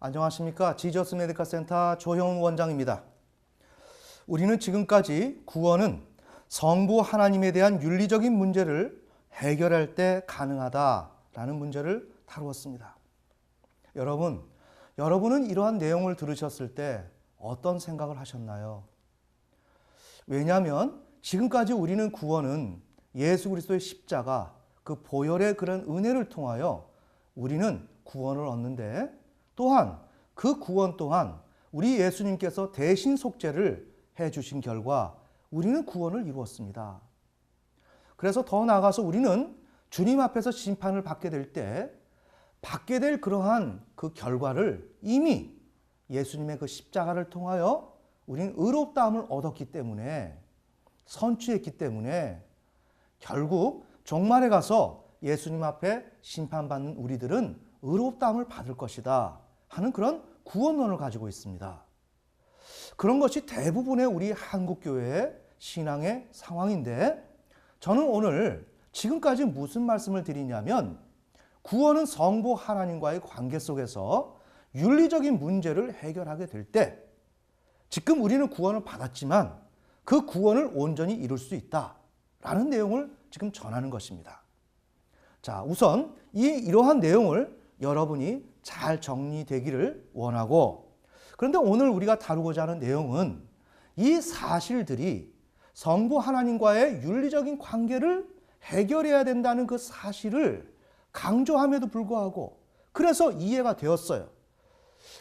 안녕하십니까. 지저스 메디컬 센터 조형훈 원장입니다. 우리는 지금까지 구원은 성부 하나님에 대한 윤리적인 문제를 해결할 때 가능하다라는 문제를 다루었습니다. 여러분은 이러한 내용을 들으셨을 때 어떤 생각을 하셨나요? 왜냐하면 지금까지 우리는 구원은 예수 그리스도의 십자가, 그 보혈의 그런 은혜를 통하여 우리는 구원을 얻는데, 또한 그 구원 또한 우리 예수님께서 대신 속죄를 해주신 결과 우리는 구원을 이루었습니다. 그래서 더 나아가서 우리는 주님 앞에서 심판을 받게 될 때 받게 될 그러한 그 결과를 이미 예수님의 그 십자가를 통하여 우리는 의롭다함을 얻었기 때문에, 선취했기 때문에 결국 종말에 가서 예수님 앞에 심판받는 우리들은 의롭다함을 받을 것이다 하는 그런 구원론을 가지고 있습니다. 그런 것이 대부분의 우리 한국교회의 신앙의 상황인데, 저는 오늘 지금까지 무슨 말씀을 드리냐면, 구원은 성부 하나님과의 관계 속에서 윤리적인 문제를 해결하게 될 때, 지금 우리는 구원을 받았지만 그 구원을 온전히 이룰 수 있다라는 내용을 지금 전하는 것입니다. 자, 우선 이러한 내용을 여러분이 잘 정리되기를 원하고, 그런데 오늘 우리가 다루고자 하는 내용은 이 사실들이 성부 하나님과의 윤리적인 관계를 해결해야 된다는 그 사실을 강조함에도 불구하고 그래서 이해가 되었어요.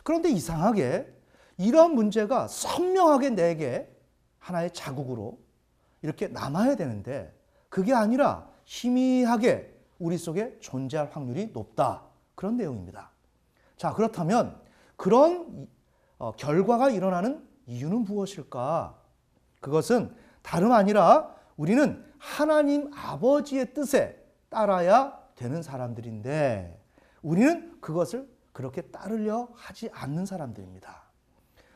그런데 이상하게 이런 문제가 선명하게 내게 하나의 자국으로 이렇게 남아야 되는데, 그게 아니라 희미하게 우리 속에 존재할 확률이 높다, 그런 내용입니다. 자, 그렇다면 그런 결과가 일어나는 이유는 무엇일까? 그것은 다름 아니라 우리는 하나님 아버지의 뜻에 따라야 되는 사람들인데, 우리는 그것을 그렇게 따르려 하지 않는 사람들입니다.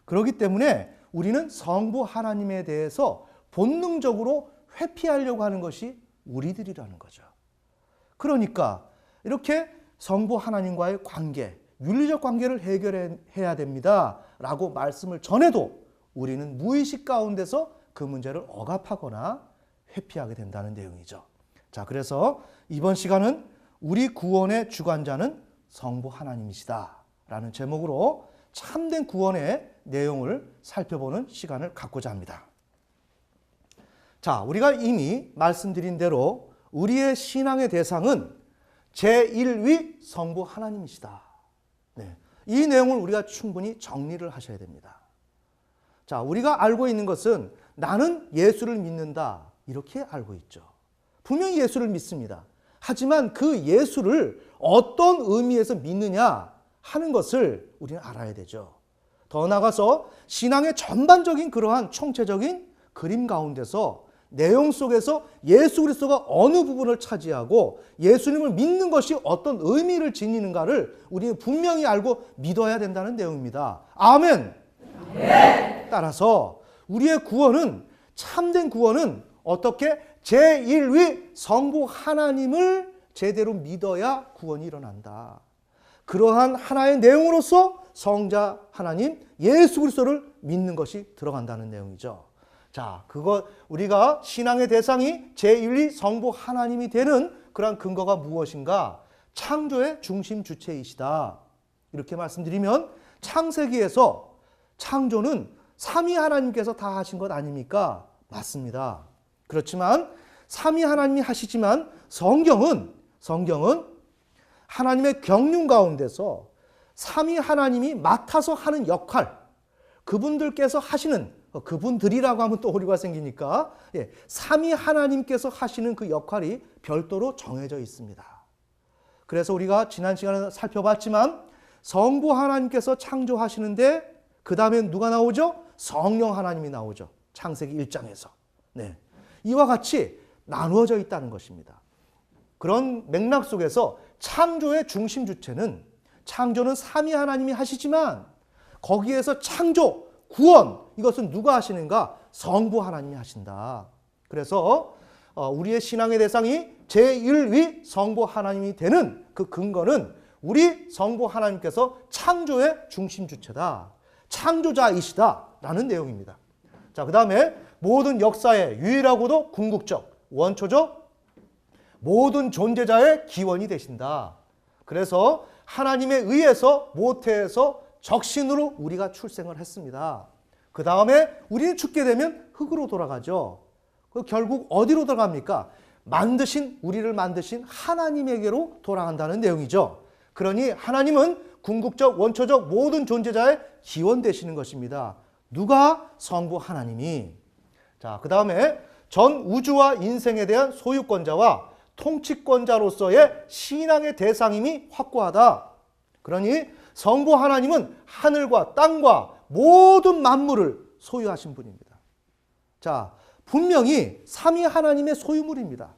그렇기 때문에 우리는 성부 하나님에 대해서 본능적으로 회피하려고 하는 것이 우리들이라는 거죠. 그러니까 이렇게 성부 하나님과의 관계, 윤리적 관계를 해결해야 됩니다 라고 말씀을 전해도 우리는 무의식 가운데서 그 문제를 억압하거나 회피하게 된다는 내용이죠. 자, 그래서 이번 시간은 우리 구원의 주관자는 성부 하나님이시다 라는 제목으로 참된 구원의 내용을 살펴보는 시간을 갖고자 합니다. 자, 우리가 이미 말씀드린 대로 우리의 신앙의 대상은 제1위 성부 하나님이시다. 네, 이 내용을 우리가 충분히 정리를 하셔야 됩니다. 자, 우리가 알고 있는 것은 나는 예수를 믿는다, 이렇게 알고 있죠. 분명히 예수를 믿습니다. 하지만 그 예수를 어떤 의미에서 믿느냐 하는 것을 우리는 알아야 되죠. 더 나아가서 신앙의 전반적인 그러한 총체적인 그림 가운데서 내용 속에서 예수 그리스도가 어느 부분을 차지하고 예수님을 믿는 것이 어떤 의미를 지니는가를 우리는 분명히 알고 믿어야 된다는 내용입니다. 아멘. 네. 따라서 우리의 구원은, 참된 구원은 어떻게 제1위 성부 하나님을 제대로 믿어야 구원이 일어난다. 그러한 하나의 내용으로서 성자 하나님 예수 그리스도를 믿는 것이 들어간다는 내용이죠. 자, 우리가 신앙의 대상이 제1위 성부 하나님이 되는 그러한 근거가 무엇인가? 창조의 중심 주체이시다, 이렇게 말씀드리면, 창세기에서 창조는 삼위 하나님께서 다 하신 것 아닙니까? 맞습니다. 그렇지만 삼위 하나님이 하시지만 성경은 하나님의 경륜 가운데서 삼위 하나님이 맡아서 하는 역할, 그분들께서 하시는, 그분들이라고 하면 또 오류가 생기니까, 삼위 하나님께서 하시는 그 역할이 별도로 정해져 있습니다. 그래서 우리가 지난 시간에 살펴봤지만 성부 하나님께서 창조하시는데 그 다음에 누가 나오죠? 성령 하나님이 나오죠. 창세기 1장에서. 네, 이와 같이 나누어져 있다는 것입니다. 그런 맥락 속에서 창조의 중심 주체는, 창조는 삼위 하나님이 하시지만 거기에서 창조, 구원, 이것은 누가 하시는가? 성부 하나님이 하신다. 그래서 우리의 신앙의 대상이 제1위 성부 하나님이 되는 그 근거는 우리 성부 하나님께서 창조의 중심 주체다. 창조자이시다라는 내용입니다. 자, 그 다음에 모든 역사의 유일하고도 궁극적, 원초적 모든 존재자의 기원이 되신다. 그래서 하나님에 의해서 모태에서 적신으로 우리가 출생을 했습니다. 그 다음에 우리는 죽게 되면 흙으로 돌아가죠. 결국 어디로 돌아갑니까? 우리를 만드신 하나님에게로 돌아간다는 내용이죠. 그러니 하나님은 궁극적, 원초적 모든 존재자의 기원 되시는 것입니다. 누가? 성부 하나님이. 자, 그 다음에 전 우주와 인생에 대한 소유권자와 통치권자로서의 신앙의 대상임이 확고하다. 그러니 성부 하나님은 하늘과 땅과 모든 만물을 소유하신 분입니다. 자, 분명히 삼위 하나님의 소유물입니다.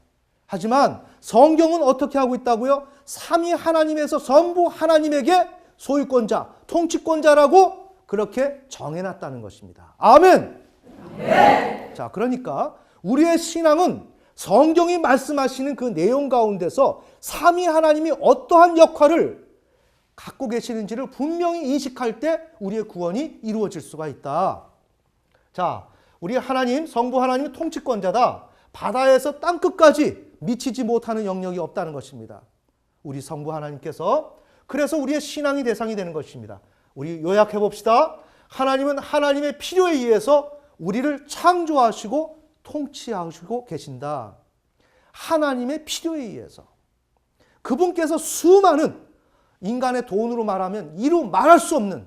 하지만 성경은 어떻게 하고 있다고요? 삼위 하나님에서 성부 하나님에게 소유권자, 통치권자라고 그렇게 정해놨다는 것입니다. 아멘! 네. 자, 그러니까 우리의 신앙은 성경이 말씀하시는 그 내용 가운데서 삼위 하나님이 어떠한 역할을 갖고 계시는지를 분명히 인식할 때 우리의 구원이 이루어질 수가 있다. 자, 우리 하나님, 성부 하나님은 통치권자다. 바다에서 땅끝까지 미치지 못하는 영역이 없다는 것입니다. 우리 성부 하나님께서 그래서 우리의 신앙이 대상이 되는 것입니다. 우리 요약해 봅시다. 하나님은 하나님의 필요에 의해서 우리를 창조하시고 통치하시고 계신다. 하나님의 필요에 의해서. 그분께서 수많은 인간의 돈으로 말하면 이루 말할 수 없는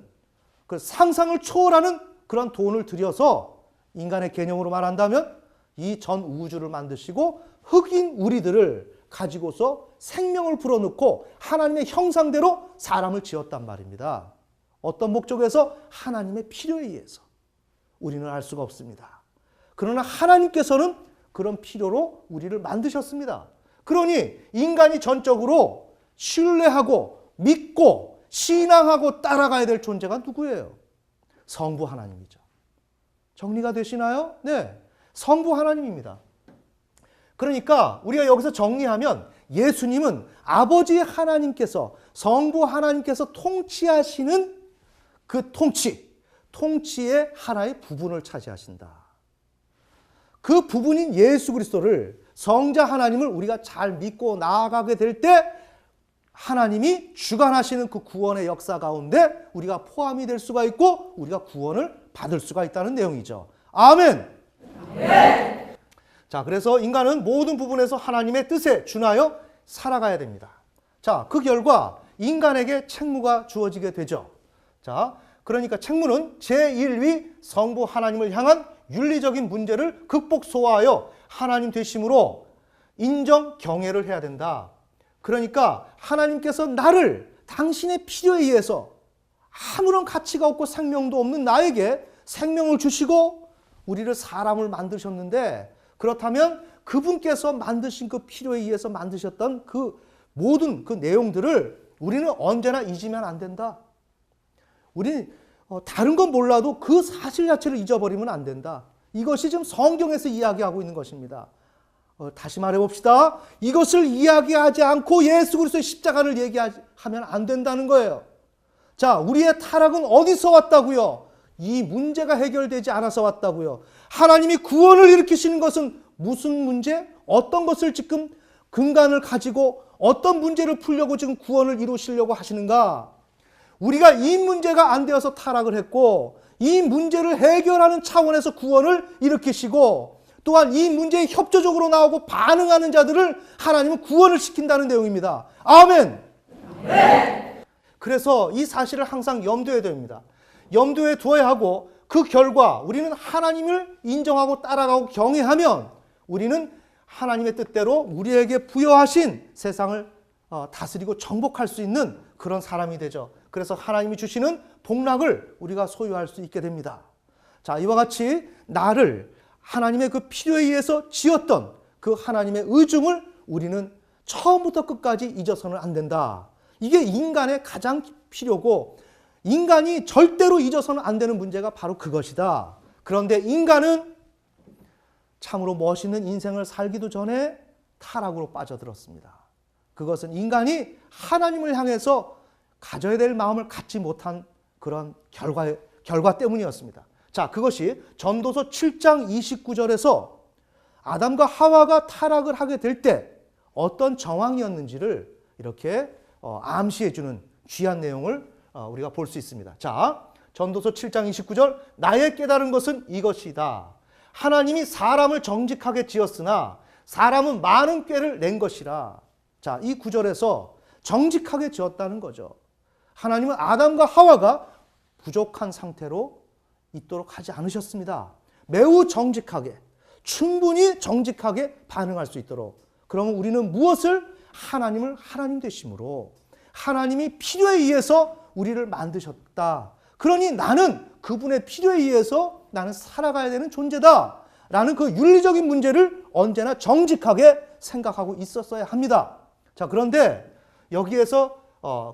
그 상상을 초월하는 그런 돈을 들여서 인간의 개념으로 말한다면 이 전 우주를 만드시고 흙인 우리들을 가지고서 생명을 불어넣고 하나님의 형상대로 사람을 지었단 말입니다. 어떤 목적에서? 하나님의 필요에 의해서. 우리는 알 수가 없습니다. 그러나 하나님께서는 그런 필요로 우리를 만드셨습니다. 그러니 인간이 전적으로 신뢰하고 믿고 신앙하고 따라가야 될 존재가 누구예요? 성부 하나님이죠. 정리가 되시나요? 네. 성부 하나님입니다. 그러니까 우리가 여기서 정리하면 예수님은 아버지 하나님께서, 성부 하나님께서 통치하시는 그 통치의 하나의 부분을 차지하신다. 그 부분인 예수 그리스도를, 성자 하나님을 우리가 잘 믿고 나아가게 될 때 하나님이 주관하시는 그 구원의 역사 가운데 우리가 포함이 될 수가 있고 우리가 구원을 받을 수가 있다는 내용이죠. 아멘! 네. 자, 그래서 인간은 모든 부분에서 하나님의 뜻에 준하여 살아가야 됩니다. 자, 그 결과 인간에게 책무가 주어지게 되죠. 자, 그러니까 책무는 제1위 성부 하나님을 향한 윤리적인 문제를 극복 소화하여 하나님 되심으로 인정 경외를 해야 된다. 그러니까 하나님께서 나를 당신의 필요에 의해서 아무런 가치가 없고 생명도 없는 나에게 생명을 주시고 우리를 사람을 만드셨는데, 그렇다면 그분께서 만드신 그 필요에 의해서 만드셨던 그 모든 그 내용들을 우리는 언제나 잊으면 안 된다. 우리는 다른 건 몰라도 그 사실 자체를 잊어버리면 안 된다. 이것이 지금 성경에서 이야기하고 있는 것입니다. 다시 말해봅시다. 이것을 이야기하지 않고 예수 그리스도의 십자가를 얘기하면 안 된다는 거예요. 자, 우리의 타락은 어디서 왔다고요? 이 문제가 해결되지 않아서 왔다고요. 하나님이 구원을 일으키시는 것은 무슨 문제? 어떤 것을 지금 근간을 가지고 어떤 문제를 풀려고 지금 구원을 이루시려고 하시는가? 우리가 이 문제가 안 되어서 타락을 했고 이 문제를 해결하는 차원에서 구원을 일으키시고 또한 이 문제에 협조적으로 나오고 반응하는 자들을 하나님은 구원을 시킨다는 내용입니다. 아멘! 네. 그래서 이 사실을 항상 염두에 됩니다. 염두에 두어야 하고 그 결과 우리는 하나님을 인정하고 따라가고 경외하면 우리는 하나님의 뜻대로 우리에게 부여하신 세상을 다스리고 정복할 수 있는 그런 사람이 되죠. 그래서 하나님이 주시는 복락을 우리가 소유할 수 있게 됩니다. 자, 이와 같이 나를 하나님의 그 필요에 의해서 지었던 그 하나님의 의중을 우리는 처음부터 끝까지 잊어서는 안 된다. 이게 인간의 가장 필요고 인간이 절대로 잊어서는 안 되는 문제가 바로 그것이다. 그런데 인간은 참으로 멋있는 인생을 살기도 전에 타락으로 빠져들었습니다. 그것은 인간이 하나님을 향해서 가져야 될 마음을 갖지 못한 그런 결과 때문이었습니다. 자, 그것이 전도서 7장 29절에서 아담과 하와가 타락을 하게 될 때 어떤 정황이었는지를 이렇게 암시해주는 귀한 내용을 우리가 볼 수 있습니다. 자, 전도서 7장 29절 나의 깨달은 것은 이것이다. 하나님이 사람을 정직하게 지었으나 사람은 많은 꾀를 낸 것이라. 자, 이 구절에서 정직하게 지었다는 거죠. 하나님은 아담과 하와가 부족한 상태로 있도록 하지 않으셨습니다. 매우 정직하게, 충분히 정직하게 반응할 수 있도록. 그러면 우리는 무엇을? 하나님을 하나님 되심으로 하나님이 필요에 의해서 우리를 만드셨다. 그러니 나는 그분의 필요에 의해서 나는 살아가야 되는 존재다. 라는 그 윤리적인 문제를 언제나 정직하게 생각하고 있었어야 합니다. 자, 그런데 여기에서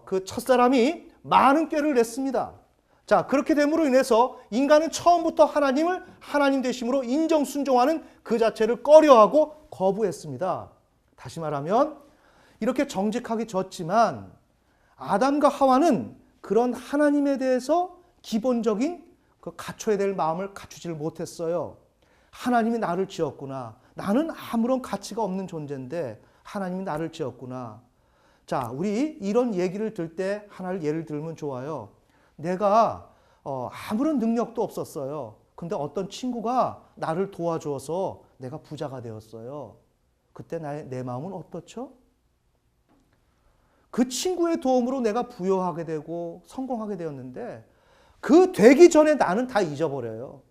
그 첫사람이 많은 꾀를 냈습니다. 자, 그렇게 됨으로 인해서 인간은 처음부터 하나님을 하나님 되심으로 인정 순종하는 그 자체를 꺼려하고 거부했습니다. 다시 말하면 이렇게 정직하게 졌지만 아담과 하와는 그런 하나님에 대해서 기본적인 그 갖춰야 될 마음을 갖추지를 못했어요. 하나님이 나를 지었구나. 나는 아무런 가치가 없는 존재인데 하나님이 나를 지었구나. 자, 우리 이런 얘기를 들 때 하나를 예를 들면 좋아요. 내가 아무런 능력도 없었어요. 근데 어떤 친구가 나를 도와줘서 내가 부자가 되었어요. 그때 내 마음은 어떻죠? 그 친구의 도움으로 내가 부여하게 되고 성공하게 되었는데 그 되기 전에 나는 다 잊어버려요.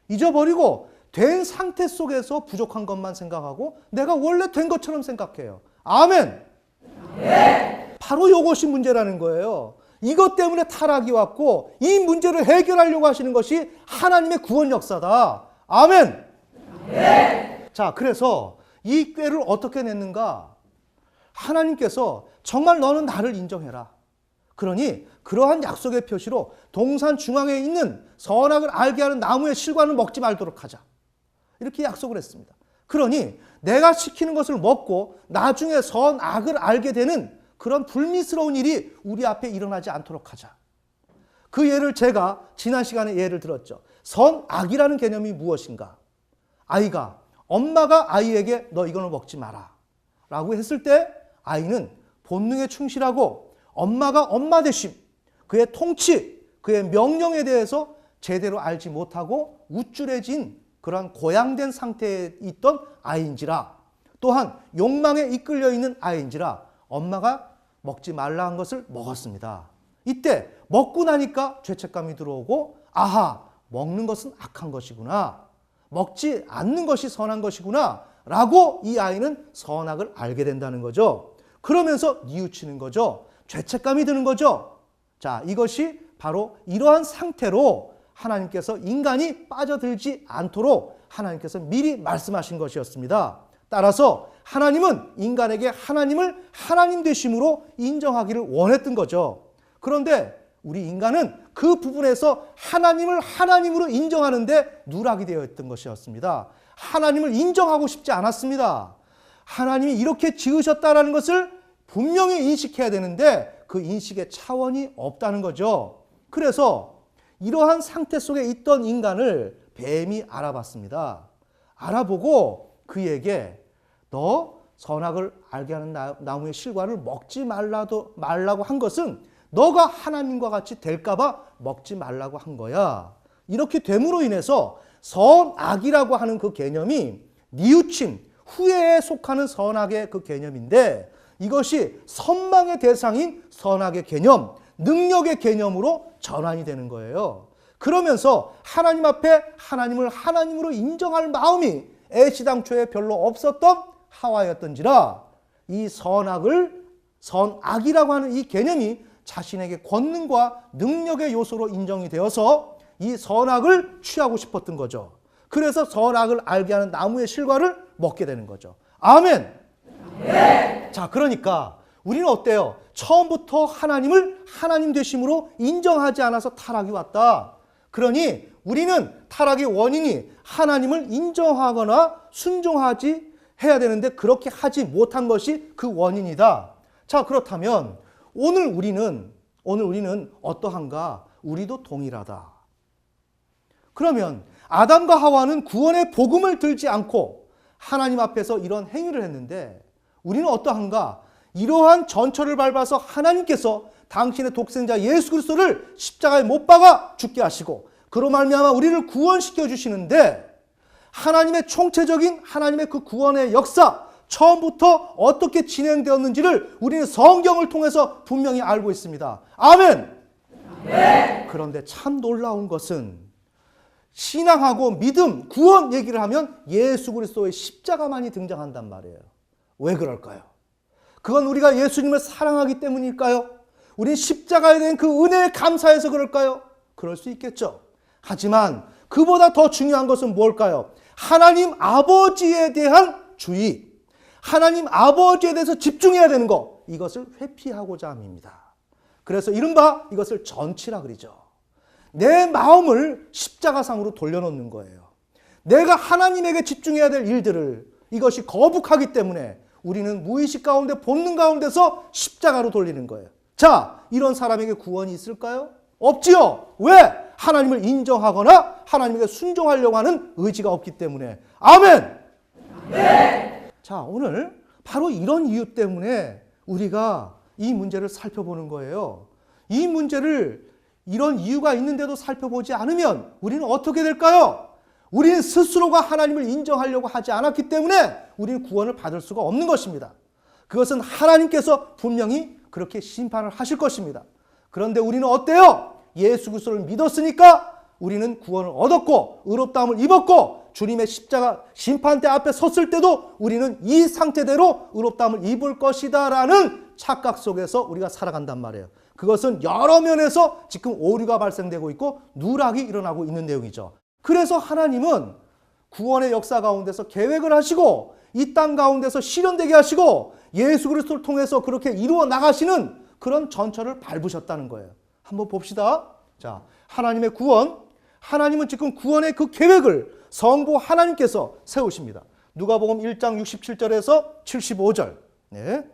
잊어버리고 된 상태 속에서 부족한 것만 생각하고 내가 원래 된 것처럼 생각해요. 아멘. 네. 바로 이것이 문제라는 거예요. 이것 때문에 타락이 왔고 이 문제를 해결하려고 하시는 것이 하나님의 구원 역사다. 아멘. 네. 자, 그래서 이 꾀를 어떻게 냈는가? 하나님께서 정말 너는 나를 인정해라. 그러니 그러한 약속의 표시로 동산 중앙에 있는 선악을 알게 하는 나무의 실과는 먹지 말도록 하자. 이렇게 약속을 했습니다. 그러니 내가 시키는 것을 먹고 나중에 선악을 알게 되는 그런 불미스러운 일이 우리 앞에 일어나지 않도록 하자. 그 예를 제가 지난 시간에 예를 들었죠. 선악이라는 개념이 무엇인가? 아이가 엄마가 아이에게 너 이거는 먹지 마라 라고 했을 때 아이는 본능에 충실하고 엄마가 엄마 대신 그의 통치, 그의 명령에 대해서 제대로 알지 못하고 우쭐해진 그런 고양된 상태에 있던 아이인지라, 또한 욕망에 이끌려 있는 아이인지라 엄마가 먹지 말라 한 것을 먹었습니다. 이때 먹고 나니까 죄책감이 들어오고 아하, 먹는 것은 악한 것이구나, 먹지 않는 것이 선한 것이구나 라고 이 아이는 선악을 알게 된다는 거죠. 그러면서 뉘우치는 거죠. 죄책감이 드는 거죠. 자, 이것이 바로 이러한 상태로 하나님께서 인간이 빠져들지 않도록 하나님께서 미리 말씀하신 것이었습니다. 따라서 하나님은 인간에게 하나님을 하나님 되심으로 인정하기를 원했던 거죠. 그런데 우리 인간은 그 부분에서 하나님을 하나님으로 인정하는데 누락이 되어 있던 것이었습니다. 하나님을 인정하고 싶지 않았습니다. 하나님이 이렇게 지으셨다는 것을 분명히 인식해야 되는데 그 인식의 차원이 없다는 거죠. 그래서 이러한 상태 속에 있던 인간을 뱀이 알아봤습니다. 알아보고 그에게 너 선악을 알게 하는 나무의 실과를 먹지 말라고 한 것은 너가 하나님과 같이 될까봐 먹지 말라고 한 거야. 이렇게 됨으로 인해서 선악이라고 하는 그 개념이 뉘우침, 후회에 속하는 선악의 그 개념인데 이것이 선망의 대상인 선악의 개념, 능력의 개념으로 전환이 되는 거예요. 그러면서 하나님 앞에 하나님을 하나님으로 인정할 마음이 애시당초에 별로 없었던 하와였던지라 이 선악이라고 하는 이 개념이 자신에게 권능과 능력의 요소로 인정이 되어서 이 선악을 취하고 싶었던 거죠. 그래서 선악을 알게 하는 나무의 실과를 먹게 되는 거죠. 아멘. 네. 자, 그러니까 우리는 어때요? 처음부터 하나님을 하나님 되심으로 인정하지 않아서 타락이 왔다. 그러니 우리는 타락의 원인이 하나님을 인정하거나 순종하지 해야 되는데 그렇게 하지 못한 것이 그 원인이다. 자, 그렇다면 오늘 우리는 어떠한가? 우리도 동일하다. 그러면 아담과 하와는 구원의 복음을 들지 않고 하나님 앞에서 이런 행위를 했는데 우리는 어떠한가? 이러한 전철을 밟아서 하나님께서 당신의 독생자 예수 그리스도를 십자가에 못 박아 죽게 하시고 그로 말미암아 우리를 구원시켜 주시는데 하나님의 총체적인 하나님의 그 구원의 역사 처음부터 어떻게 진행되었는지를 우리는 성경을 통해서 분명히 알고 있습니다. 아멘. 네. 그런데 참 놀라운 것은 신앙하고 믿음, 구원 얘기를 하면 예수 그리스도의 십자가만이 등장한단 말이에요. 왜 그럴까요? 그건 우리가 예수님을 사랑하기 때문일까요? 우린 십자가에 대한 그 은혜에 감사해서 그럴까요? 그럴 수 있겠죠. 하지만 그보다 더 중요한 것은 뭘까요? 하나님 아버지에 대한 주의, 하나님 아버지에 대해서 집중해야 되는 것, 이것을 회피하고자 함입니다. 그래서 이른바 이것을 전치라 그러죠. 내 마음을 십자가상으로 돌려놓는 거예요. 내가 하나님에게 집중해야 될 일들을 이것이 거북하기 때문에 우리는 무의식 가운데 본능 가운데서 십자가로 돌리는 거예요. 자, 이런 사람에게 구원이 있을까요? 없지요. 왜? 하나님을 인정하거나 하나님에게 순종하려고 하는 의지가 없기 때문에. 아멘. 네. 자, 오늘 바로 이런 이유 때문에 우리가 이 문제를 살펴보는 거예요. 이 문제를 이런 이유가 있는데도 살펴보지 않으면 우리는 어떻게 될까요? 우리는 스스로가 하나님을 인정하려고 하지 않았기 때문에 우리는 구원을 받을 수가 없는 것입니다. 그것은 하나님께서 분명히 그렇게 심판을 하실 것입니다. 그런데 우리는 어때요? 예수 그리스도를 믿었으니까 우리는 구원을 얻었고 의롭다함을 입었고 주님의 십자가 심판대 앞에 섰을 때도 우리는 이 상태대로 의롭다함을 입을 것이다 라는 착각 속에서 우리가 살아간단 말이에요. 그것은 여러 면에서 지금 오류가 발생되고 있고 누락이 일어나고 있는 내용이죠. 그래서 하나님은 구원의 역사 가운데서 계획을 하시고 이 땅 가운데서 실현되게 하시고 예수 그리스도를 통해서 그렇게 이루어 나가시는 그런 전철을 밟으셨다는 거예요. 한번 봅시다. 자, 하나님의 구원, 하나님은 지금 구원의 그 계획을 성부 하나님께서 세우십니다. 누가복음 1장 67절에서 75절. 네.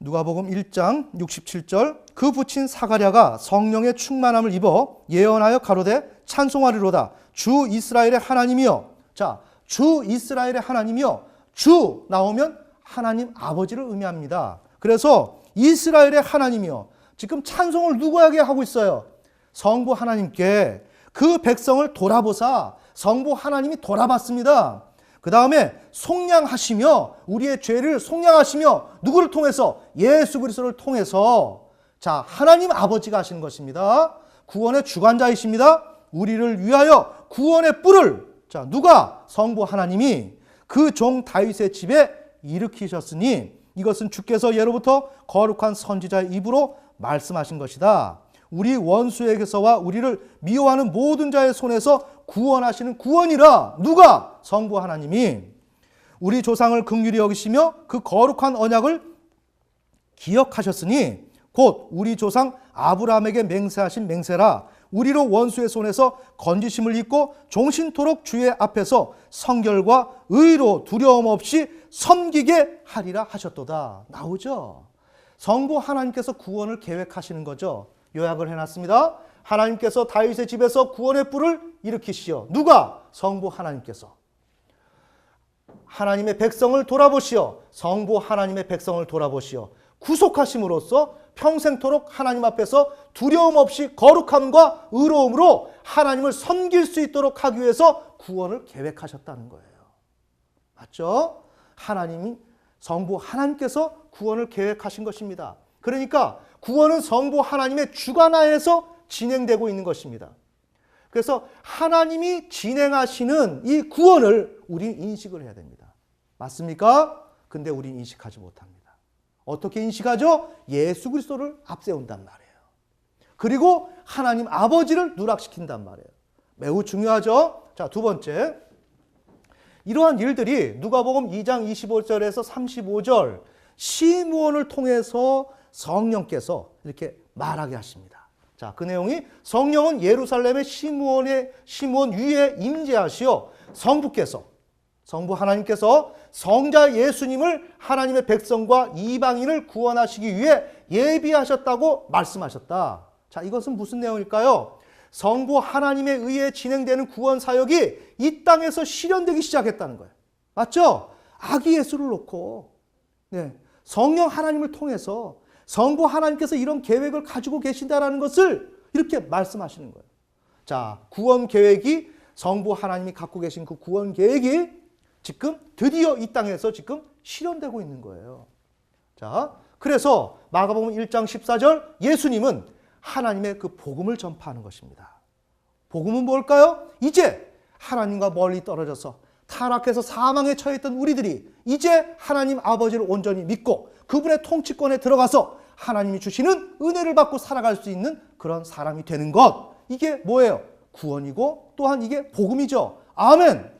누가복음 1장 67절. 그 붙인 사가랴가 성령의 충만함을 입어 예언하여 가로되 찬송하리로다. 주 이스라엘의 하나님이여. 자, 주 이스라엘의 하나님이여. 주 나오면 하나님 아버지를 의미합니다. 그래서 이스라엘의 하나님이여. 지금 찬송을 누구에게 하고 있어요? 성부 하나님께. 그 백성을 돌아보사 성부 하나님이 돌아봤습니다. 그 다음에 속량하시며 우리의 죄를 속량하시며 누구를 통해서? 예수 그리스도를 통해서. 자, 하나님 아버지가 하시는 것입니다. 구원의 주관자이십니다. 우리를 위하여 구원의 뿔을, 자, 누가? 성부 하나님이 그 종 다윗의 집에 일으키셨으니 이것은 주께서 예로부터 거룩한 선지자의 입으로 말씀하신 것이다. 우리 원수에게서와 우리를 미워하는 모든 자의 손에서 구원하시는 구원이라. 누가? 성부 하나님이 우리 조상을 긍휼히 여기시며 그 거룩한 언약을 기억하셨으니 곧 우리 조상 아브라함에게 맹세하신 맹세라. 우리로 원수의 손에서 건지심을 입고 종신토록 주의 앞에서 성결과 의로 두려움 없이 섬기게 하리라 하셨도다. 나오죠? 성부 하나님께서 구원을 계획하시는 거죠. 요약을 해놨습니다. 하나님께서 다윗의 집에서 구원의 뿔을 일으키시오. 누가? 성부 하나님께서. 하나님의 백성을 돌아보시오. 성부 하나님의 백성을 돌아보시오. 구속하심으로써 평생토록 하나님 앞에서 두려움 없이 거룩함과 의로움으로 하나님을 섬길 수 있도록 하기 위해서 구원을 계획하셨다는 거예요. 맞죠? 하나님이 성부 하나님께서 구원을 계획하신 것입니다. 그러니까 구원은 성부 하나님의 주관하에서 진행되고 있는 것입니다. 그래서 하나님이 진행하시는 이 구원을 우리는 인식을 해야 됩니다. 맞습니까? 근데 우리는 인식하지 못합니다. 어떻게 인식하죠? 예수 그리스도를 앞세운단 말이에요. 그리고 하나님 아버지를 누락시킨단 말이에요. 매우 중요하죠? 자, 두 번째. 이러한 일들이 누가복음 2장 25절에서 35절 시므온을 통해서 성령께서 이렇게 말하게 하십니다. 자, 그 내용이 성령은 예루살렘의 시므온 위에 임재하시어 성부께서 성부 하나님께서 성자 예수님을 하나님의 백성과 이방인을 구원하시기 위해 예비하셨다고 말씀하셨다. 자, 이것은 무슨 내용일까요? 성부 하나님에 의해 진행되는 구원 사역이 이 땅에서 실현되기 시작했다는 거예요. 맞죠? 아기 예수를 놓고 성령 하나님을 통해서 성부 하나님께서 이런 계획을 가지고 계신다라는 것을 이렇게 말씀하시는 거예요. 자, 구원 계획이 성부 하나님이 갖고 계신 그 구원 계획이 지금 드디어 이 땅에서 지금 실현되고 있는 거예요. 자, 그래서 마가복음 1장 14절 예수님은 하나님의 그 복음을 전파하는 것입니다. 복음은 뭘까요? 이제 하나님과 멀리 떨어져서 타락해서 사망에 처했던 우리들이 이제 하나님 아버지를 온전히 믿고 그분의 통치권에 들어가서 하나님이 주시는 은혜를 받고 살아갈 수 있는 그런 사람이 되는 것. 이게 뭐예요? 구원이고 또한 이게 복음이죠. 아멘.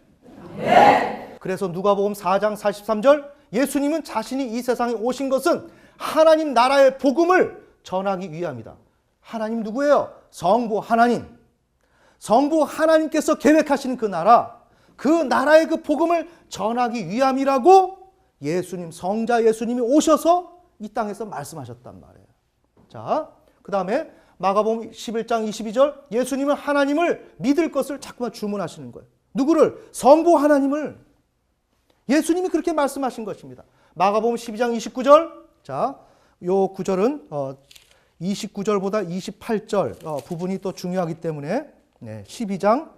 네. 그래서 누가복음 4장 43절 예수님은 자신이 이 세상에 오신 것은 하나님 나라의 복음을 전하기 위함이다. 하나님 누구예요? 성부 하나님. 성부 하나님께서 계획하시는 그 나라, 그 나라의 그 복음을 전하기 위함이라고 예수님, 성자 예수님이 오셔서 이 땅에서 말씀하셨단 말이에요. 자, 그 다음에 마가복음 11장 22절 예수님은 하나님을 믿을 것을 자꾸만 주문하시는 거예요. 누구를? 성부 하나님을. 예수님이 그렇게 말씀하신 것입니다. 마가복음 12장 29절. 자, 요 구절은 29절보다 28절 부분이 또 중요하기 때문에 12장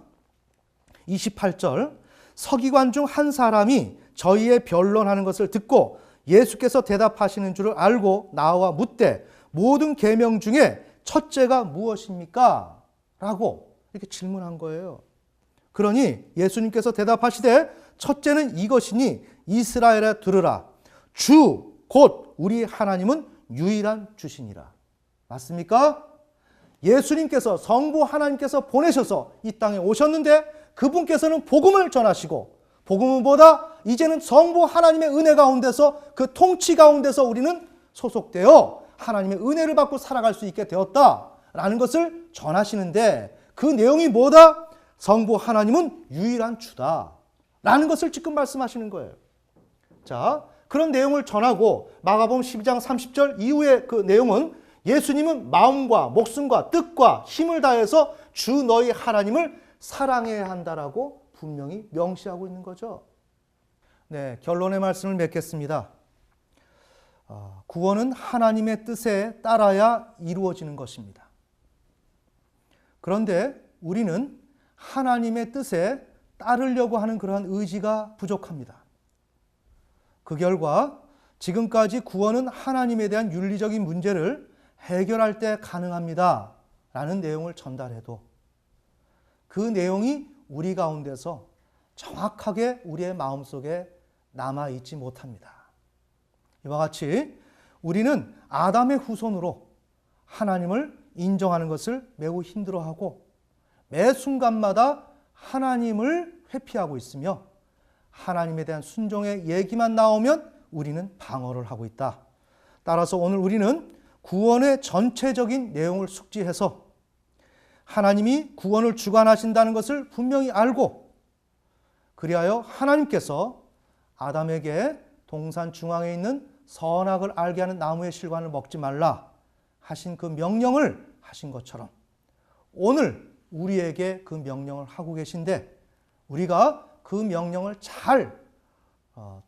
28절 서기관 중 한 사람이 저희의 변론하는 것을 듣고 예수께서 대답하시는 줄을 알고 나와 묻되 모든 계명 중에 첫째가 무엇입니까? 라고 이렇게 질문한 거예요. 그러니 예수님께서 대답하시되 첫째는 이것이니 이스라엘아 들으라. 주 곧 우리 하나님은 유일한 주시니라. 맞습니까? 예수님께서 성부 하나님께서 보내셔서 이 땅에 오셨는데 그분께서는 복음을 전하시고 복음은 뭐다? 이제는 성부 하나님의 은혜 가운데서 그 통치 가운데서 우리는 소속되어 하나님의 은혜를 받고 살아갈 수 있게 되었다라는 것을 전하시는데 그 내용이 뭐다? 성부 하나님은 유일한 주다라는 것을 지금 말씀하시는 거예요. 자, 그런 내용을 전하고 마가복음 12장 30절 이후의 그 내용은 예수님은 마음과 목숨과 뜻과 힘을 다해서 주 너희 하나님을 사랑해야 한다라고 분명히 명시하고 있는 거죠. 네, 결론의 말씀을 맺겠습니다. 구원은 하나님의 뜻에 따라야 이루어지는 것입니다. 그런데 우리는 하나님의 뜻에 따르려고 하는 그러한 의지가 부족합니다. 그 결과 지금까지 구원은 하나님에 대한 윤리적인 문제를 해결할 때 가능합니다. 라는 내용을 전달해도 그 내용이 우리 가운데서 정확하게 우리의 마음속에 남아있지 못합니다. 이와 같이 우리는 아담의 후손으로 하나님을 인정하는 것을 매우 힘들어하고 매 순간마다 하나님을 회피하고 있으며 하나님에 대한 순종의 얘기만 나오면 우리는 방어를 하고 있다. 따라서 오늘 우리는 구원의 전체적인 내용을 숙지해서 하나님이 구원을 주관하신다는 것을 분명히 알고 그리하여 하나님께서 아담에게 동산 중앙에 있는 선악을 알게 하는 나무의 실과를 먹지 말라 하신 그 명령을 하신 것처럼 오늘 우리에게 그 명령을 하고 계신데 우리가 그 명령을 잘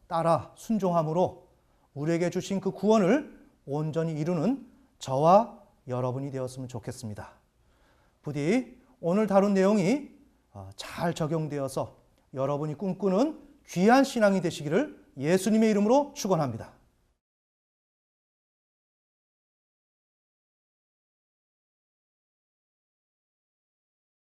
따라 순종함으로 우리에게 주신 그 구원을 온전히 이루는 저와 여러분이 되었으면 좋겠습니다. 부디 오늘 다룬 내용이 잘 적용되어서 여러분이 꿈꾸는 귀한 신앙이 되시기를 예수님의 이름으로 축원합니다.